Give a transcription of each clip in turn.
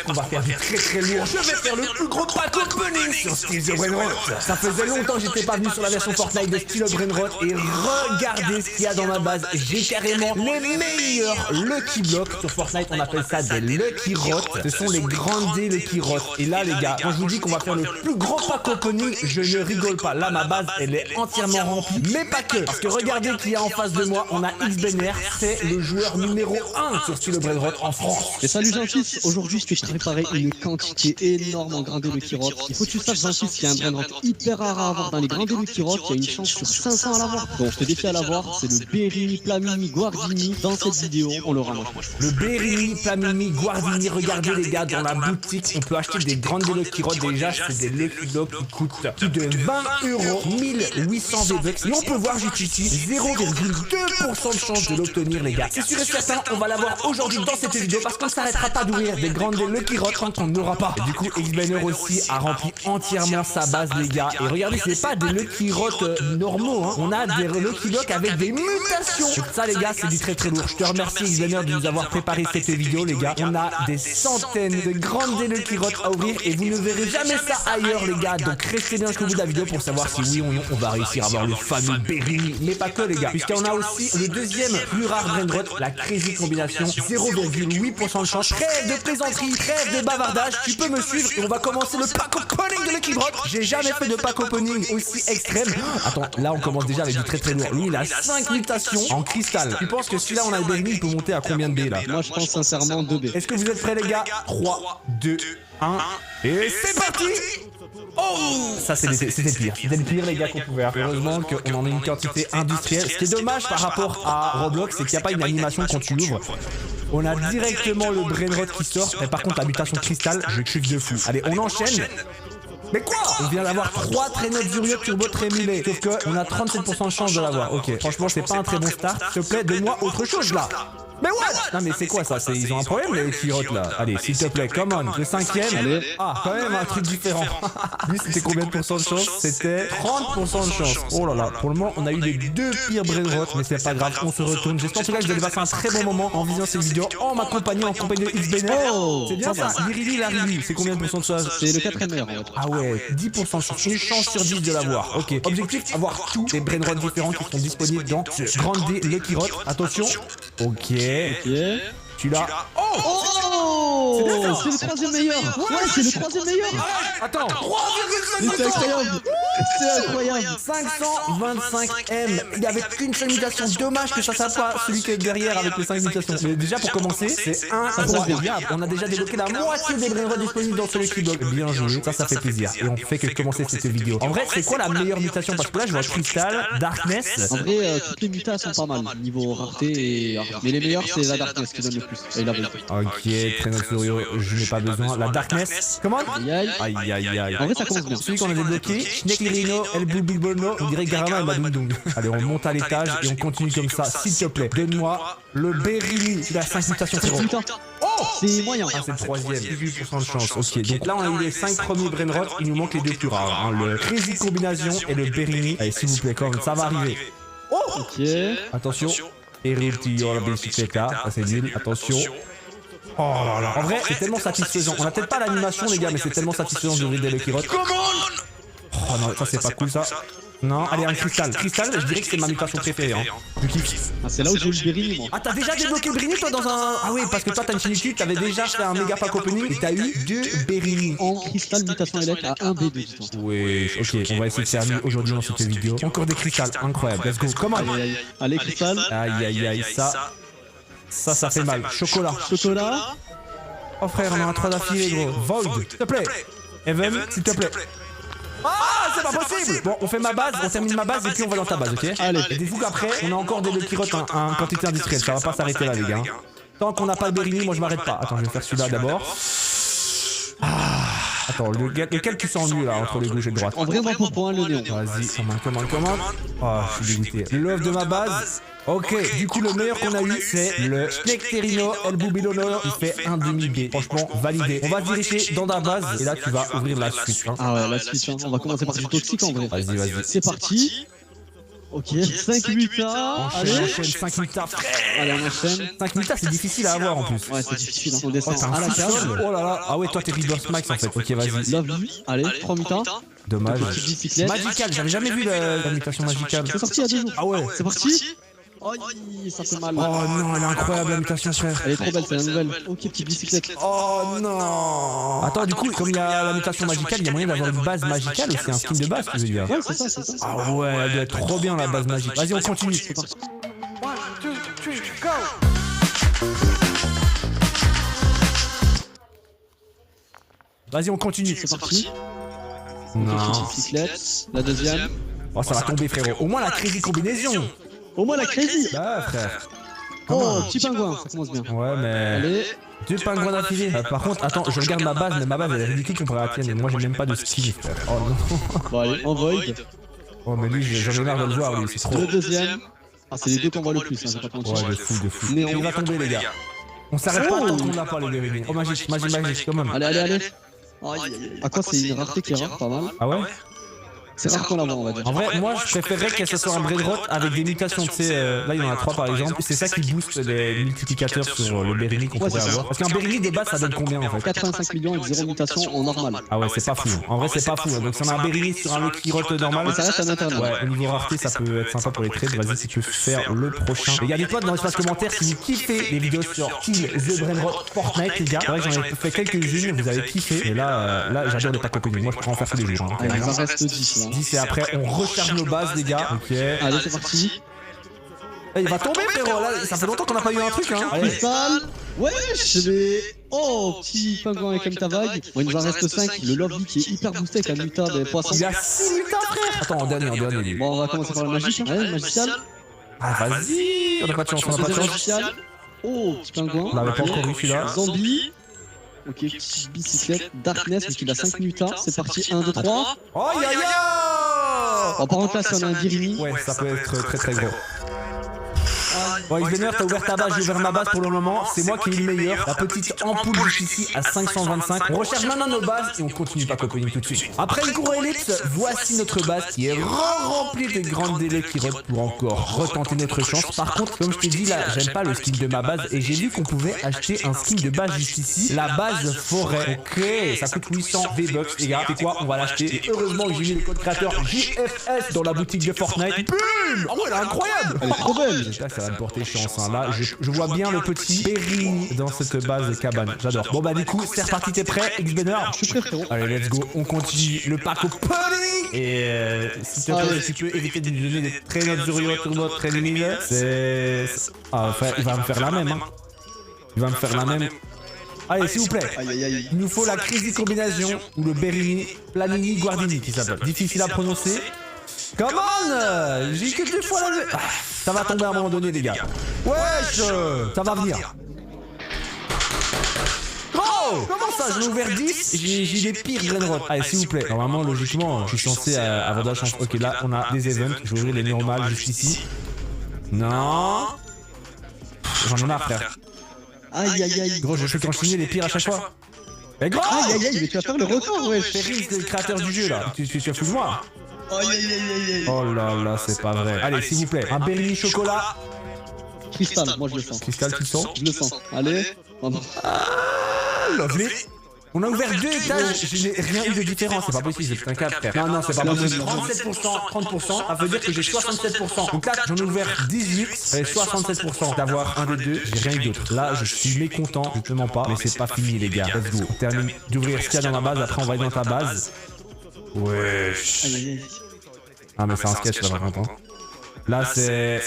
On va faire du très lourd. Je vais faire le plus gros pack opening sur Steel the Brainrot. Ça faisait longtemps que j'étais pas venu sur la version Fortnite de Steel the Brainrot. Et regardez ce qu'il y a dans ma base. J'ai carrément les meilleurs Lucky Blocks. Sur Fortnite, on appelle ça des Lucky Rot. Ce sont les grandes Lucky Rot. Et là, les gars, quand je vous dis qu'on va faire le plus gros pack opening, je ne rigole pas. Là, ma base, elle est entièrement remplie. Mais pas que. Parce que regardez qu'il y a en face de moi. On a XBNR. C'est le joueur numéro 1 sur Steel the Brainrot en France. Et salut Jean-Fils, aujourd'hui je t'ai préparé une quantité énorme en grains de Lucky Rot. Il faut que tu saches Jean-Fils qu'il y a un Brainrot hyper rare à avoir dans les grains de Lucky Rot, il y a une chance sur 500 à l'avoir. Donc je te défie à l'avoir, c'est le Berini, Flamini, Guardini. Dans cette vidéo, on le ramasse. Le Berini, Flamini, Guardini, regardez les gars, dans la boutique, on peut acheter des grandes Lucky Rot. Déjà, c'est des Lucky Blocks qui coûtent plus de 20 €, 1800 V-Bucks. Et on peut voir juste ici, 0,2% de chance de l'obtenir, les gars. C'est sûr et certain, on va l'avoir aujourd'hui dans cette vidéo parce qu'on ne s'arrêtera pas d'ouvrir des grandes Lucky Rot quand on n'aura pas. Et du coup, XBNR aussi a rempli entièrement sa base, les gars. Et regardez, c'est pas des Lucky Rot normaux, hein. On a des Lucky Blocks avec des mutations. Et ça, les gars, c'est du très lourd. Je te remercie, XBNR, de nous avoir préparé cette vidéo, les gars. On a des centaines de grandes Lucky Rot à ouvrir et vous ne verrez jamais ça ailleurs, les gars. Donc restez bien jusqu'au bout de la vidéo pour savoir si oui ou non on va réussir à avoir le fameux Berini. Mais pas que, les gars, puisqu'on a aussi le deuxième plus rare Brainrot, la Crazy Combination, 0,8% de chance. Trêve de plaisanterie, trêve de bavardage, tu peux me suivre et on va commencer le pack opening de Lucky Rot. J'ai jamais fait de pack opening aussi extrême. Attends, là on commence déjà avec du très lourd. Lui il a 5 mutations en cristal. Tu penses que celui-là on a le Berini, il peut monter à combien de B là? Moi je pense sincèrement 2B. Est-ce que vous êtes prêts les gars? 3, 2, 1 et c'est parti. Oh, ça c'était le pire. C'était le pire les gars qu'on pouvait faire. Heureusement qu'on en a une quantité industrielle. Ce qui est dommage par rapport à Roblox, c'est qu'il n'y a pas une animation quand tu l'ouvres. On a directement le Brainrot qui sort. Mais par contre la mutation cristal, je kiffe de fou. Allez, on enchaîne. Mais quoi? On vient d'avoir 3 traîneaux de Zurio Turbo Trémulé. Sauf que on a 37% de chance de l'avoir. Ok, franchement c'est pas un très bon start. S'il te plaît, donne-moi autre chose là. Mais what? Non mais c'est quoi ça? Ils ont un problème les Lucky Rot là. Allez, s'il te plaît, come on. Le 5ème. Allez. Ah, quand même un truc différent. Lui c'était combien de pourcents de chance? C'était 30% de chance. Oh là là, pour le moment on a eu les 2 pires Brainrot. Mais c'est pas grave, on se retourne. J'espère en tout cas que vous allez passer un très bon moment en visionnant cette vidéo en m'accompagnant en compagnie de XBNR. Oh, c'est bien ça. Lirili, Larili, c'est combien de pourcents de chance? C'est le 4ème meilleur. Ah ouais, 10% de chance. Une chance sur 10 de l'avoir. Ok, objectif, avoir tous les Brainrot différents qui sont disponibles dans ce Grand D Lucky Rot. Attention. Ok. Tu l'as. Oh, c'est le 3ème meilleur. Ouais, c'est le 3ème meilleur. Attends. C'est incroyable. C'est incroyable. 525M. Il n'y avait qu'une seule mutation. Dommage que ça soit pas celui qui est derrière avec les 5 mutations. Mais déjà pour commencer, c'est incroyable. On a déjà débloqué la moitié des Brainrot disponibles dans ce Lucky Block. Bien joué. Ça fait plaisir. Et on fait que commencer cette vidéo. En vrai, c'est quoi la meilleure mutation? Parce que là, je vois Crystal, Darkness. En vrai, toutes les mutations sont pas mal. Niveau rareté et. Mais les meilleurs, c'est la Darkness qui donne le plus. Et la vraie. Ok, traîneau de Zurio, je n'ai pas besoin. La Darkness. Comment? Aïe. En vrai, ça commence bien. Celui qu'on a débloqué, Schnecklerino, El Bulbibono, on dirait Garama et Madoudong. Allez, on monte à l'étage et on continue comme ça, s'il te plaît. Donne-moi le Berini. Il a 5 mutations, frérot. Oh, c'est moyen. Ah, c'est le 3ème, 18% de chance. Ok, donc là, on a eu les 5 premiers Brainrot. Il nous manque les 2 plus rares, hein, le Crazy Combination et le Berini. Allez, s'il vous plaît, comme ça va arriver. Oh, ok. Attention. Eruptio la bicicleta. Ça, c'est nul. Attention. Oh là là. En vrai, c'est tellement satisfaisant. On a peut-être pas l'animation, les gars, mais c'est tellement satisfaisant d'ouvrir des Lucky Rot. Oh non, ça c'est pas cool ça. Non, allez, un cristal. Cristal, je dirais que c'est ma mutation préférée. Hein. Je kiffe. Ah, c'est là où j'ai eu le Berini, moi. Ah, t'as déjà débloqué le Berini, toi, dans un. Ah oui, parce que toi, t'as une Infinity, t'avais déjà fait un méga pack opening et t'as eu 2 Berini. En cristal, mutation élect à 1 B2. Oui, ok, on va essayer de faire mieux aujourd'hui dans cette vidéo. Encore des cristals, incroyable. Let's go, comment? Allez, cristal. Aïe, ça fait mal. Chocolat. Oh frère, on a un 3 d'affilée, gros. Void, s'il te plaît. Even, s'il te plaît. Ah, c'est pas possible. Bon, on fait ma base, on termine ma base et puis on va dans ta base, ok? Allez. Et dites-vous qu'après, on a encore des Lucky Rot en quantité industrielle. Ça va pas s'arrêter là, les gars. Tant qu'on n'a pas le Berini, moi je m'arrête pas. Attends, je vais faire celui-là d'abord. Attends, lequel tu sens mieux là, entre les gauche et droite? En vrai, moi pour point, le néon. Vas-y, commande. Oh, je suis dégoûté. L'œuf de ma base. Ok, du coup le meilleur qu'on a eu c'est le Schnecklerino El Bulbibono. Il fait un demi-B. Franchement, validé. On va se diriger dans ta base et là tu vas ouvrir la suite. Hein. Ah ouais, la suite. Hein. On va commencer par du toxique en vrai. Vas-y. C'est parti. Ok, 5 mutas. Allez, Enchaîne, 5 mutas, frère. allez, on enchaîne. 5 mutas, c'est difficile à avoir en plus. Ouais, c'est difficile, hein. On Oh, descend t'as à un la case. sous-sol. Oh là là. Ah ouais, toi t'es Reverse Max en fait. Ok, vas-y. Lovely. Allez, 3 mutas. Dommage. Petite bicyclette. Magical, j'avais jamais vu la mutation magicale. C'est sorti il y a 2 jours. Ah ouais. C'est parti. Aïe, ça fait mal. Oh non, elle est incroyable la mutation, frère. Elle est trop belle, c'est la nouvelle. Ok, petite bicyclette. Oh non. Attends, du coup, comme il y a la mutation magicale, il y a moyen d'avoir une base magicale ou c'est un skin de base, tu veux dire? Ouais, c'est ça, c'est ça. Ah ouais, elle doit être trop bien la base magique. Vas-y, on continue. C'est parti. Vas-y, on continue. C'est parti. Non. Petite bicyclette. La deuxième. Oh, ça va tomber, frérot. Au moins la crazy combinaison. Au moins la crazy. Bah, frère. Oh, petit pingouin, ça commence bien. Ouais, mais. Allez. 2 pingouins d'affilée. Par contre, attends, je regarde ma base, mais ma base elle est ridicule comparée à la tienne. Et moi, j'ai même pas de skill, frère. Oh non. Bon, allez, en void. Oh, mais lui, j'en ai marre de le voir, lui, c'est trop. Le deuxième. Ah, c'est les deux qu'on voit le plus, hein, je vais pas te mentir. Ouais, de fou, de fou. Néon. Et on va tomber, les gars. On s'arrête pas tant qu'on l'a pas, les Béréniens. Oh, magique, quand même. Allez, allez, allez. Aïe, aïe, aïe. À quoi c'est une rareté qui est rare, pas mal. Ah ouais? C'est rare qu'on la voit, on va dire. En vrai, moi je préférerais que ce soit un Braidrot avec des mutations, tu sais, là il y en a 3 par exemple, c'est ça qui booste les multiplicateurs sur le Berry qu'on pourrait avoir. Parce qu'un Berry de base ça donne combien en fait? 85 millions avec 0 mutation en normal. Ah ouais, c'est pas fou, en vrai c'est pas fou, donc si on a un Berry sur un Lucky Rot normal, Mais ça reste un interne. ouais, au niveau rareté ça peut être sympa pour les trades, vas-y si tu veux faire le prochain. Les gars, dites-moi dans l'espace commentaire si vous kiffez les vidéos sur Kill the Brainrot Fortnite les gars. C'est vrai que j'en ai fait quelques-unes, vous avez kiffé, et là j'adore les packs opening, moi je pourrais en faire tous les jours. Allez, il en reste 10 là. 10 et après on recharge nos bases les gars. Ok. Allez, c'est parti. Eh, il va tomber frérot là, ça fait longtemps qu'on n'a pas eu un truc hein. Allez. Cristal. Wesh, mais. Oh, petit pingouin avec ta vague. Bon, il nous en reste 5. Le Lovely qui est hyper boosté avec la muta des poissons. Il a 6 mutas frère. Attends, en dernier lui. Bon, on va commencer par le magique. Allez, magicial. Ah vas-y. On a pas de chance, on a pas de chance. Magicial. Oh, petit pingouin. On l'avait pas encore vu celui-là. Zombie. Ok, petite bicyclette. Darkness, parce qu'il a 5 mutas. C'est parti, 1, 2, 3. Oh ya ya. Bon, par contre, là, si on a un Dirimi. Ouais, ça peut être très très gros. Bon, Xbener, t'as ouvert ta base, j'ai ouvert ma base pour le moment. C'est moi qui ai le meilleur. La petite ampoule juste ici à 525. On recherche maintenant nos bases et on continue pas coping tout de suite. Après une courte ellipse, voici notre base qui est remplie de grandes délais qui pour encore retenter notre chance. Par contre, comme je t'ai dit là, j'aime pas le skin de ma base et j'ai vu qu'on pouvait acheter un skin de base juste ici. La base forêt. Ok, ça coûte 800 V-Bucks, les gars. C'est quoi? On va l'acheter. Et heureusement que j'ai mis le code créateur JFS dans la boutique de Fortnite. Boum! Oh ouais, elle est incroyable! Elle est trop belle. J'espère que ça va me porter chance. Hein. Là, je vois bien le petit Berry dans cette base de cabane. J'adore. Bon, bah, du coup, c'est reparti. T'es prêt, Xbener? Je suis prêt, frérot. Allez, let's go. On continue le pack au pony. Et s'il te plaît, si tu peux éviter de lui donner des très notes Zurio, Turbo, très limites. C'est. Ah, frère, il va me faire la même. Hein. Il va me faire la même. Allez, s'il vous plaît. Aïe, aïe, aïe. Il nous faut la crazy combinaison ou le Berry Planini Guardini qui s'appelle. Difficile à prononcer. Come on! J'ai que 2 fois la... Ah, ça va tomber à un moment donné, les gars. Wesh! Ça va venir. Oh! Comment ça? J'en ai ouvert 10, j'ai des pires Brainrot. Allez, s'il vous plaît. Normalement, logiquement, je suis censé avoir de la chance. Ok, là, on a des events. Je vais ouvrir les normales juste ici. Non. J'en ai marre, frère. Aïe, aïe, aïe. Gros, je fais qu'enchaîner les pires à chaque fois. Mais gros! Aïe, aïe, aïe, mais tu vas faire le record, wesh. Ferry, c'est le créateur du jeu, là. Tu as fou de moi? Aïe, aïe, aïe, aïe. Oh là là, c'est pas vrai. Allez, s'il vous plaît, un Berry chocolat. Cristal, moi je le sens. Cristal, tu le sens? Je le sens. Allez. Oh non. Lovely. On a ouvert 2 étages, je n'ai rien eu de différent, c'est pas possible, c'est un 4 frère. Non, non, c'est pas possible. 37%, 30%, ça veut dire que j'ai 67%. Donc là, j'en ai ouvert 18, et 67% d'avoir un des deux, j'ai rien eu d'autre. Là, je suis mécontent, je te mens pas, mais c'est pas fini les gars. Let's go. On termine d'ouvrir ce qu'il y a dans ma base, après on va aller dans ta base. Wesh. Aïe, aïe, aïe. Ah, mais c'est un sketch là, par contre. Hein. Là, c'est.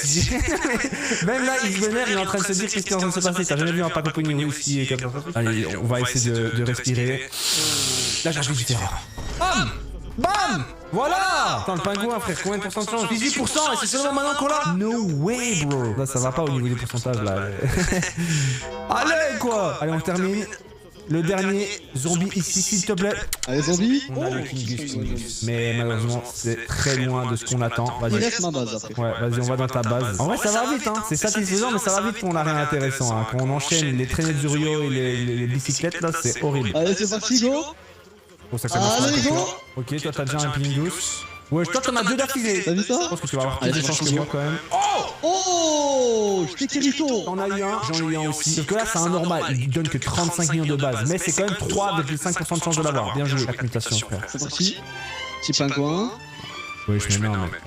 Même là, Xbener, il est en train de se dire qu'est-ce qui est en train de se passer. T'as jamais vu un pack opening aussi et allez, on va essayer de respirer. Là, j'ai du terrain. Bam! Bam! Voilà! Attends, le pingouin, frère, combien de pourcents de chance? 18% et c'est seulement maintenant qu'on l'a? No way, bro! Là, ça va pas au niveau des pourcentages, là. Allez, quoi! Allez, on termine. Le dernier zombie ici, s'il te plaît. Allez, zombie. On a le Kingus. Mais malheureusement, c'est très loin de ce qu'on attend. Il Vas-y. reste ma base après. Ouais, vas-y, on va dans ta base. En vrai, ça va vite, hein. C'est satisfaisant, mais ça va vite quand on a rien d'intéressant. Hein. Quand on enchaîne les traînées de Zurio et les bicyclettes, là, c'est horrible. Allez, c'est parti, go. Bon, ça commence Allez, à go. Ok, toi, t'as déjà un Kingus. Ouais, je crois que t'en as 2 d'affilée. T'as vu ça? Je pense que tu vas avoir Allez, plus de c'est chance que parti. moi quand même. Oh, je t'ai Kirito. T'en as eu un, j'en ai eu un aussi. Sauf que là, c'est un normal. Il donne que 35 millions de base. Mais c'est quand même 3,5% de chance de l'avoir. Bien joué, la mutation, frère. C'est parti. Petit pingouin. Oui, je mets non, mais.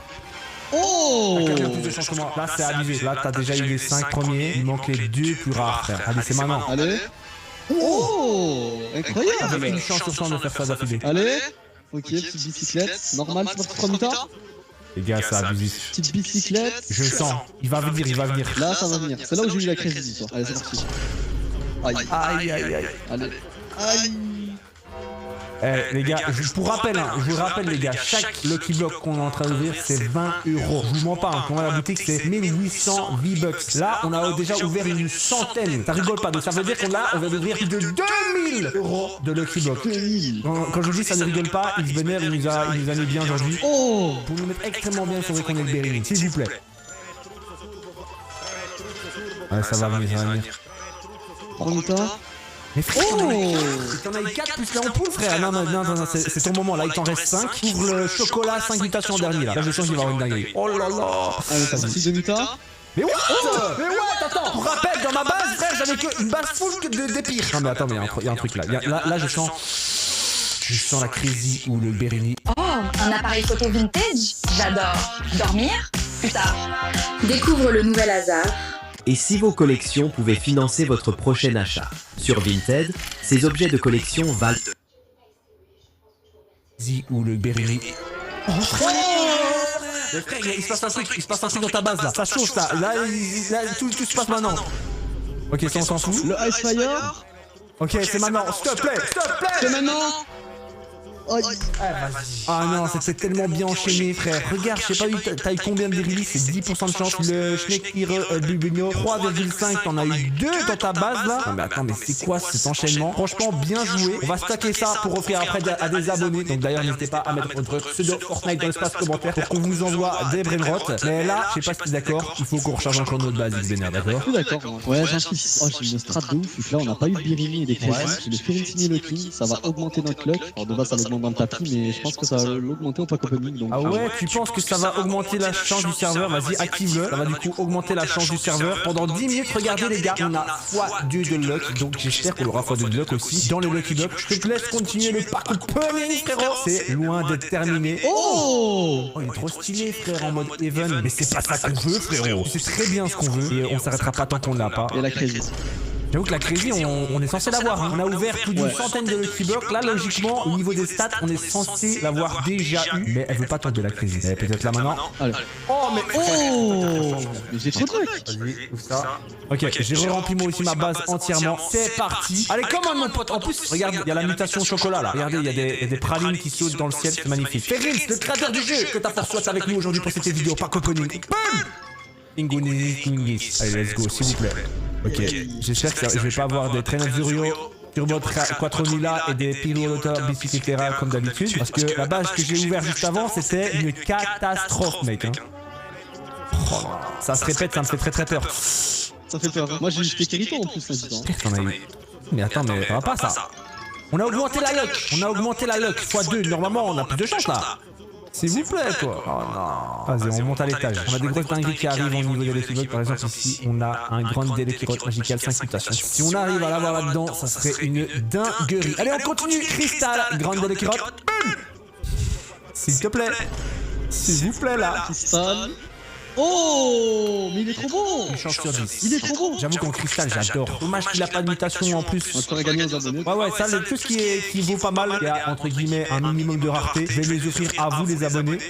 Oh. Quelqu'un a plus de chance que moi. Là, c'est abusé. Là, t'as déjà eu les 5 premiers. Il manque les 2 plus rares, frère. Allez, c'est maintenant. Allez. Oh, incroyable. Avec une chance sur 100 de faire ça d'affilée. Allez. Ok, petite bicyclette. Normal, c'est parti 3 minutes. Les gars, c'est abusif. Petite bicyclette. Je le sens. Il va venir, il va venir. Là, ça va venir. C'est là où j'ai eu la crise d'histoire. Allez, c'est parti. Aïe. Aïe, aïe, aïe. Allez. Aïe. Eh les gars, je vous rappelle, les gars, chaque Lucky Block qu'on est en train d'ouvrir, c'est 20 €. Je vous mens pas, quand on va à la boutique, c'est 1800 V-Bucks. Là, on a déjà ouvert une centaine. Ça rigole pas, donc ça veut dire qu'on va ouvrir plus de 2000 € de Lucky Block. 2000. Quand je dis ça ne rigole pas, X Benner, il nous a mis bien aujourd'hui. Oh. Pour nous mettre extrêmement bien, il faudrait qu'on ait le Berry, s'il vous plaît. Ouais, ça va venir, ça va venir. 3 minutes. Mais frère, Oh. t'en as eu 4 plus la ampoule, frère. Non, c'est ton moment, là, il t'en reste 5. Ouvre le chocolat, 5 mutations en dernier, là. Là, je sens qu'il va y avoir une dinguerie. Oh là là. Allez, c'est parti 2 minutes. Mais what? Mais what? Attends, pour rappel, dans ma base, frère, j'avais que une base full que de pires. Non, mais attends, mais il y a un truc là. Là, je sens la Crazy ou le Berini. Oh, un appareil photo vintage? J'adore. Dormir? Plus tard. Découvre le nouvel hasard. Et si vos collections pouvaient financer votre prochain achat? Sur Vinted, ces objets de collection valent Crazy ou le Berini. Oh, frère! Mais frère, il se passe un truc dans ta base là. Ça chauffe ça. Là, tout se passe maintenant. Ok, ça on s'en fout. Le Ice Fire. Ok, c'est maintenant. S'il te plaît, C'est maintenant. Aïe. Ah non, c'était tellement bien enchaîné, frère. Regarde, je sais pas, t'as eu combien de releases? C'est 10% de chance. Le Snake Hero Bubino, 3,5. T'en as eu 2 dans ta base là. Non, mais attends, mais c'est quoi cet enchaînement? Franchement, bien joué. On va stacker ça pour offrir après à des abonnés. Donc d'ailleurs, n'hésitez pas à mettre votre pseudo Fortnite dans l'espace commentaire pour qu'on vous envoie des brainrot. Mais là, je sais pas si t'es d'accord. Il faut qu'on recharge encore notre base, Xbener, d'accord? Je suis d'accord. Ouais, j'insiste. Oh, j'ai une strat de ouf. Vu que là, on n'a pas eu de Birini et des Crazy. J'ai le Ferentini Lucky. Ça va augmenter notre luck. Alors de base, ça l'augmente dans le tapis, mais je pense que ça va l'augmenter en pack opening. Donc... Ah ouais, tu penses que ça va augmenter la chance du serveur? Vas-y, active-le. Ça va du coup augmenter la chance du serveur. Pendant 10 minutes, regardez les gars, on a x2 de luck. Donc j'espère qu'on aura x2 de luck aussi dans le Lucky Block. Je te laisse continuer le pack opening, frérot. C'est loin d'être terminé. Oh. Oh, il est trop stylé, frère, en mode even. Mais c'est pas ça qu'on veut, frérot. C'est très bien ce qu'on veut. Et on s'arrêtera pas tant qu'on l'a pas. Et la Crazy. J'avoue que la Crazy, on est censé l'avoir. On a ouvert plus d'une centaine de Lucky Block. Là, logiquement, au niveau des stats, on est censé l'avoir déjà eu. Mais elle veut pas tomber la Crazy. Elle est peut-être là maintenant. Allez. Oh, mais. Oh. Mais j'ai trop de luck. Vas-y, ouvre ça. Ok, j'ai rempli moi aussi ma base entièrement. C'est parti. Allez, comment mon pote? En plus, regarde, il y a la mutation chocolat là. Regardez, il y a des pralines qui sautent dans le ciel. C'est magnifique. Ferris, le créateur du jeu, que ta force soit avec nous aujourd'hui pour cette vidéo. Pas opening. Boum. Ingounis. Allez, let's go, s'il vous plaît. Ok, j'espère que je vais pas avoir des traîneaux de Zurio, Turbo Quattromila et des Pirolotor Bicicletera comme d'habitude. Parce que la base que j'ai ouverte juste avant, c'était une catastrophe, mec. Hein. Oh, ça se répète, ça me fait très peur. Ça fait peur. Moi, j'ai juste Kirito en plus là-dedans. Qu'est-ce qu'on a eu? Mais attends, mais ça va pas ça. On a augmenté la luck. x2. Normalement, on a plus de chance là. S'il vous plaît, quoi. Oh non. Vas-y, on monte à l'étage. On a des grosses dingueries qui arrivent au niveau de l'équipage. Par exemple, ici, on a un grand délai qui rote magical 5 mutations. Si on arrive à l'avoir là-dedans, ça serait une dinguerie. Allez, on continue. Cristal, grand délai qui rote. S'il te plaît. S'il vous plaît, là. Cristal. Oh, mais il est trop beau. Une chance sur 10. Il est trop beau. J'avoue qu'en cristal, j'adore. Dommage qu'il a pas de mutation en plus. On pourrait gagner aux abonnés. Ouais, ça, tout ce qui vaut pas mal, il y a entre guillemets un minimum de rareté. Je vais les offrir à vous, les abonnés.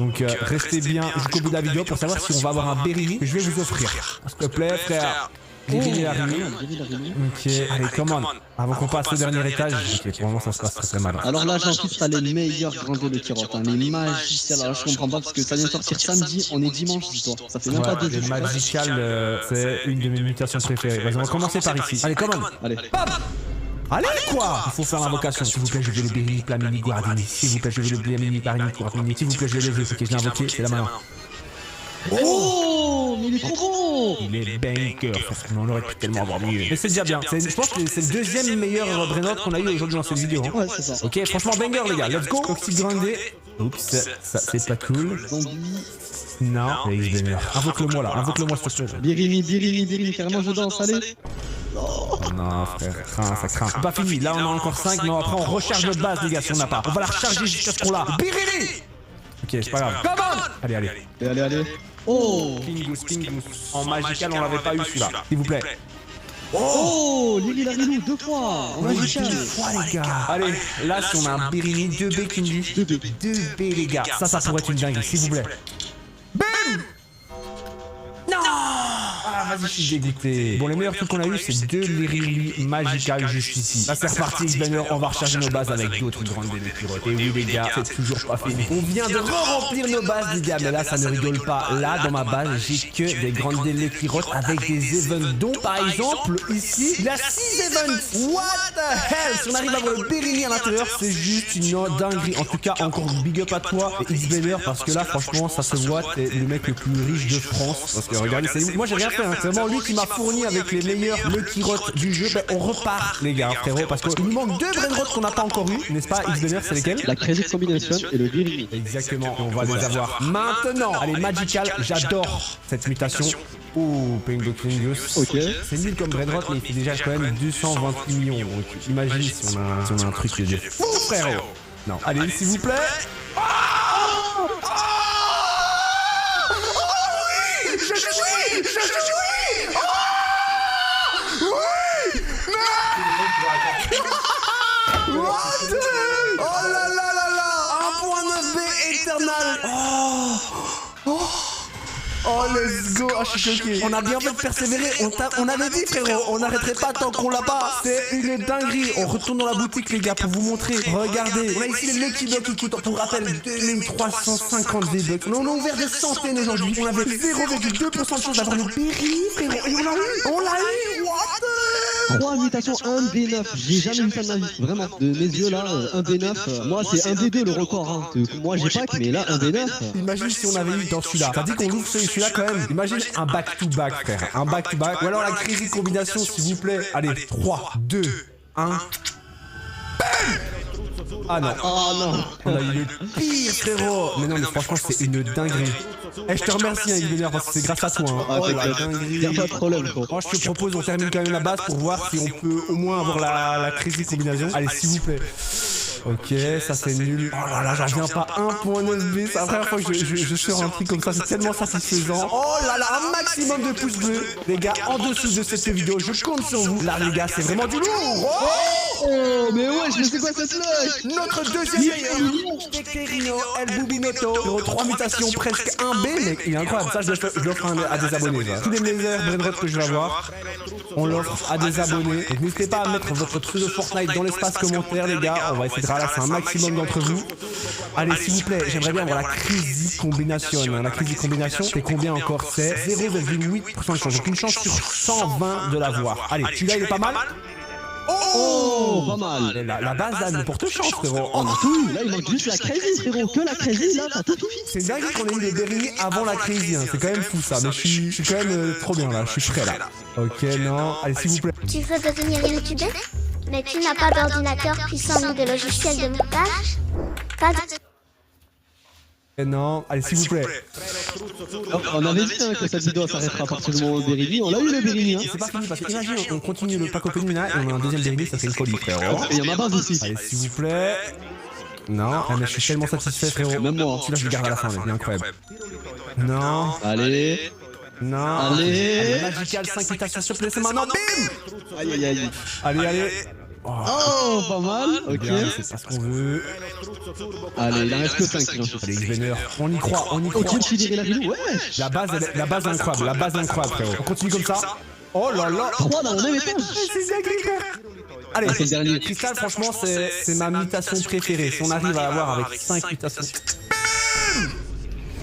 Donc, restez bien jusqu'au bout de la vidéo pour savoir si on va avoir un Berini que je vais vous offrir. S'il te plaît, frère. Berini arrivé. Ok, allez, come on. Avant qu'on passe au dernier étage. Ok, pour le moment, ça se passe très mal. Alors là, j'insiste, t'as les meilleurs grandés de Kirot, hein, les magiciels. Alors là, je comprends pas parce que ça vient de sortir samedi, on est dimanche, dis-toi. Ça fait même pas 2 jours. Les Magical, c'est une de mes mutations préférées. Vas-y, on va commencer par ici. Allez, come on. Allez. Bam. Allez, quoi. Il faut faire l'invocation. S'il vous plaît, je veux le Berini Plamini Guardini. S'il vous plaît, je veux le Berini Guardini. S'il vous plaît, je veux le. Ok, je l'ai invoqué, c'est là maintenant. Oh, mais il est trop bon. Il est banker, on en aurait pu tellement avoir mieux. Mais c'est déjà bien. Je pense que c'est le deuxième meilleur brainrot qu'on a eu aujourd'hui dans cette vidéo. Hein. Ouais, c'est ça. Ok, franchement banger les gars, let's go. Toxic grindé. Oups, ça c'est pas cool. Zombie. Non, X-Banger. Invoque-le-moi là, invoque-le-moi s'il te plaît. Birini, carrément je danse, allez. Oh non frère, ça craint. Pas fini, là on a encore 5, mais après on recharge notre base les gars si on n'a pas. On va la recharger jusqu'à ce qu'on l'a. Birini. Ok, c'est pas grave. Come on. Allez. Oh. King Goose. En magical on l'avait pas eu celui-là, s'il vous plaît. Oh, Lily Larilou, 2 fois. En magical. 2 fois les gars. Allez, là si on a un Birini, 2B Kindy. 2B les gars. Ça pourrait être une dingue, s'il vous plaît. Bam. Non. Ah vas-y, je suis dégoûté. Bon, les meilleurs trucs qu'on a eu, c'est 2 Lirili Magical juste ici. Là, c'est reparti, X-Banger, on va recharger nos bases avec d'autres grandes pirotes. Et oui, les gars, c'est toujours pas fini. On vient de remplir nos bases, les gars, mais là, ça ne rigole pas. Là, dans ma base, j'ai que des grandes pirotes avec des events, dont par exemple, ici, il y a 6 events. What the hell? Si on arrive à avoir le Bérini à l'intérieur, c'est juste une dinguerie. En tout cas, encore big up à toi, X-Banger, parce que là, franchement, ça se voit, t'es le mec le plus riche de France. Parce que regardez, moi, j'ai rien fait, hein. C'est vraiment lui qui m'a fourni avec les meilleurs Lucky Rots du jeu. Ben, on repart, les gars, frérot, parce qu'il nous manque 2 brainrots qu'on n'a pas encore eu, n'est-ce pas, X-Banger? C'est lesquels? La Crazy Combination et le Birini. Exactement, on va les avoir maintenant. Allez, Magical, j'adore cette mutation. Oh, Pengo Kingus. Ok. C'est nul comme brainrot, mais il fait déjà quand même 228 millions. Donc imagine si on a un truc de fou, frérot. Non, allez, s'il vous plaît. Oh là là là là, 1.9B Eternal. Oh let's go, je suis choqué. On a bien fait de persévérer, on avait dit frérot, on n'arrêterait pas tant qu'on l'a pas. C'est une dinguerie. On retourne dans la boutique les gars pour vous montrer. Regardez, on a ici les Lucky Bucks qui coûtent, pour rappel, 2350 V-Bucks. On a ouvert des centaines aujourd'hui. On avait 0,2% de chance d'avoir le Berry frérot. Et on l'a eu, what? 3 mutations, 1 B9. J'ai jamais vu ça de ma vie. Vraiment, de mes yeux là, 1 B9. Moi c'est 1 B2 le record. Hein. Moi j'ai pas, mais là 1 B9. Imagine si on avait eu dans celui-là. T'as dit qu'on ouvre celui-là quand même. Imagine un back-to-back, frère. Un back-to-back. Ou alors la crazy combinaison, s'il vous plaît. Allez, 3, 2, 1. Bam! Ah non. Oh non. On a eu le pire, frérot. Mais non, mais franchement, c'est une dinguerie. Eh, je te remercie, hein, X-Banger, parce que c'est grâce à toi. Hein. Ah, y'a pas de problème, quoi. Moi, je te propose, on termine quand même la base pour voir si on peut au moins avoir la crazy combinaison. Allez, s'il vous plaît. Ok, ça c'est nul. Oh là là, j'en reviens pas. 1.9B, c'est la première fois que je sors un truc comme ça, c'est tellement satisfaisant. Oh là là, un maximum de pouces bleus. Les gars, en dessous de cette vidéo, je compte sur vous. Là, les gars, c'est vraiment du lourd. Oh, mais ouais, je sais quoi cette slush. Notre deuxième meilleur, Tekerino El Bubinoto. 3 mutations, presque 1B, mais il est incroyable. Ça, je l'offre à des abonnés. Là. Tous les meilleurs brainrots que je vais avoir, on l'offre à des abonnés. Donc n'hésitez pas à mettre votre pseudo Fortnite dans l'espace commentaire, les gars. On va essayer de ralasser un maximum d'entre vous. Allez, s'il vous plaît, j'aimerais bien avoir la crazy combination. La crazy combination, c'est combien encore? C'est 0,8% de chance. Donc une chance sur 120 de l'avoir. Allez, celui-là, il est pas mal. Oh, pas mal. La base là ne porte chance, frérot. On a tout eu. Là, il manque juste la crazy, frérot. Que la crazy, là, t'as tout fini. C'est dingue qu'on ait eu les Berry avant la crazy. Hein. C'est quand même fou ça. Mais je suis quand même trop bien là. Je suis prêt là. Ok, non. Allez, s'il vous plaît. Tu veux devenir youtubeur, mais tu n'as pas d'ordinateur puissant ni de logiciel de montage? Pas de... Non, allez, s'il vous plaît. On avait dit hein, que cette vidéo s'arrêtera à partir du moment où le Berrini. On l'a eu le Berrini. Hein. C'est pas fini parce que imagine, on continue le pack opening là et on a un deuxième Berry, ça fait une folie, frérot. Et il y a ma base aussi. Allez, s'il vous plaît. Non, ah, mais je suis tellement satisfait, frérot. Même moi. Celui-là, je le garde à la fin, il est incroyable. Non. Allez. Non. Allez. Magical 5 mutations, s'il te plaît, c'est maintenant. Bim. Aïe aïe aïe. Allez. Oh, pas mal. Ok. Bien, c'est pas ce qu'on veut. Allez, il en reste que 5. Allez, X-Banger. On y croit. Ok, tu dirais la vidéo, ouais. La base est incroyable, frérot. On continue comme ça. Oh là là. 3 dans le même étage. C'est dingue, frère. Allez, c'est le dernier. Cristal, franchement, c'est ma mutation préférée. Si on arrive à l'avoir avec 5 mutations.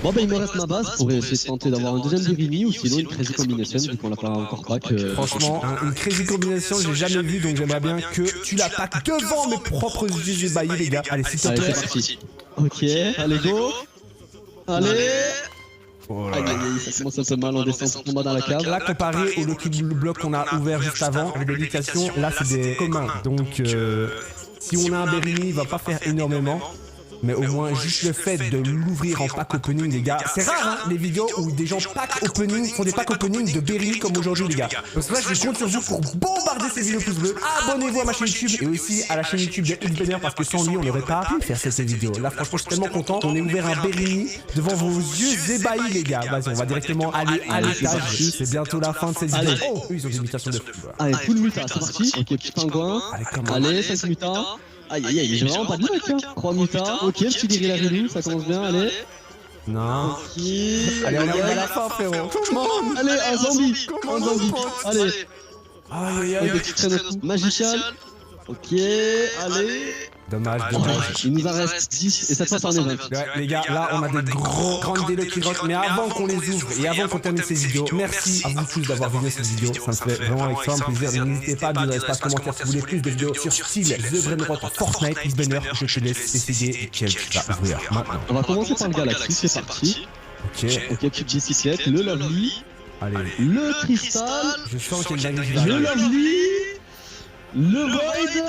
Bon bah il me reste ma base pour essayer de tenter d'avoir un deuxième Berrini ou sinon une crazy combination vu qu'on l'a pas encore pack. Franchement, une crazy combination j'ai jamais vu donc j'aimerais bien que tu la packs devant mes propres yeux ébahis les gars. Allez s'il te plaît. C'est parti. Ok, allez go. Allez. Oh là Aïe là. aïe aïe, ça commence un peu mal en descente pour combat dans la cave. Là, comparé au Lucky Block qu'on a ouvert juste avant, avec des limitations, là c'est des communs. Donc, si on a un Berry, il va pas faire énormément. Mais au moins, juste le fait de l'ouvrir en pack opening, les gars. C'est rare, hein, les vidéos où des gens pack opening font des pack opening de Berry comme aujourd'hui, les gars. Donc là, je compte sur vous pour bombarder ces vidéos pouces bleus. Abonnez-vous à ma chaîne YouTube et aussi à la chaîne YouTube de Xbenner parce que sans lui, on n'aurait pas pu faire cette vidéo. Là, franchement, je suis tellement content. On ait ouvert un Berry devant vos yeux ébahis, les gars. Vas-y, on va directement aller à l'étage. C'est bientôt la fin de cette vidéo. Oh, ils ont des imitations de fou. Allez, full muta, c'est parti. Ok, petit pingouin. Allez, 5 mutas. Aïe aïe aïe, j'ai vraiment pas de luck, hein. 3 mutas. Ok, petit guérilla relou, ça commence bien, allez. Non. Ok. Allez, on arrive à la fin, frérot. Comment? Allez, un zombie. Un zombie. Allez. Aïe, aïe, Avec aïe. des petits traîneaux magical. Ok, allez. Dommage, dommage. Il nous en reste 10 et cette fois c'en est 20. Ouais, les gars, là on a des grandes Lucky Rock, mais avant qu'on les ouvre et avant qu'on termine ces vidéos, merci à vous tous d'avoir vu cette vidéo, ça me fait vraiment extrêmement plaisir. N'hésitez pas à dire dans l'espace commentaire si vous voulez plus de vidéos sur style The Brainrot, Fortnite, Xbenner. Je te laisse décider quel tu vas ouvrir maintenant. On va commencer par le Galaxy, c'est parti. Ok, Ok, petite bicyclette, le Lovely, allez. le Crystal, Je sens qu'il y a une dinguerie qui va le arriver. Lovely, le Void.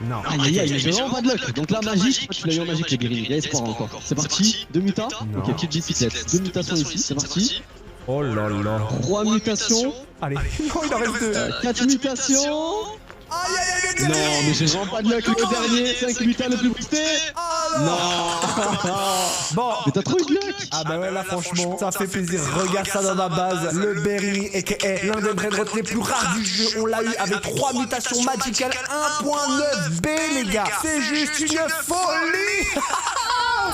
Non. Aïe aïe aïe, j'ai vraiment pas de luck. Donc la magie, tu l'as eu en magique les guérilles, il y a espoir encore. C'est parti, 2 mutas. Non. Ok, petite bicyclette, 2 mutations ici, c'est parti. Oh là là. 3 mutations, Allez. Non, il en reste deux. 4 mutations. Aïe aïe aïe. Non, mais j'ai vraiment pas de luck. Le dernier, 5 mutas le plus boosté. Non. Bon. Mais t'as trop eu de luck. Ah bah ouais là franchement ça fait plaisir, regarde ça dans ma base, le Berry aka l'un des Brainrot les plus rares du jeu, on l'a eu avec 3 mutations magicales 1.9 B les gars, c'est juste une folie.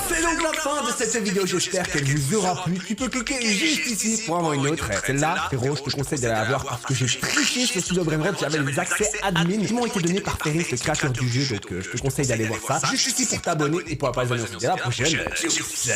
C'est donc la fin de cette vidéo, j'espère qu'elle vous aura plu. Tu peux cliquer juste ici pour avoir une autre. Celle-là, frérot, je te conseille d'aller la voir parce que j'ai triché sur Studio Brainrot, j'avais les accès admin qui m'ont été donnés par Ferris, le créateur du jeu, donc je te conseille d'aller voir ça. Juste ici pour t'abonner et pour pas les annoncer. À la prochaine. Tchuss.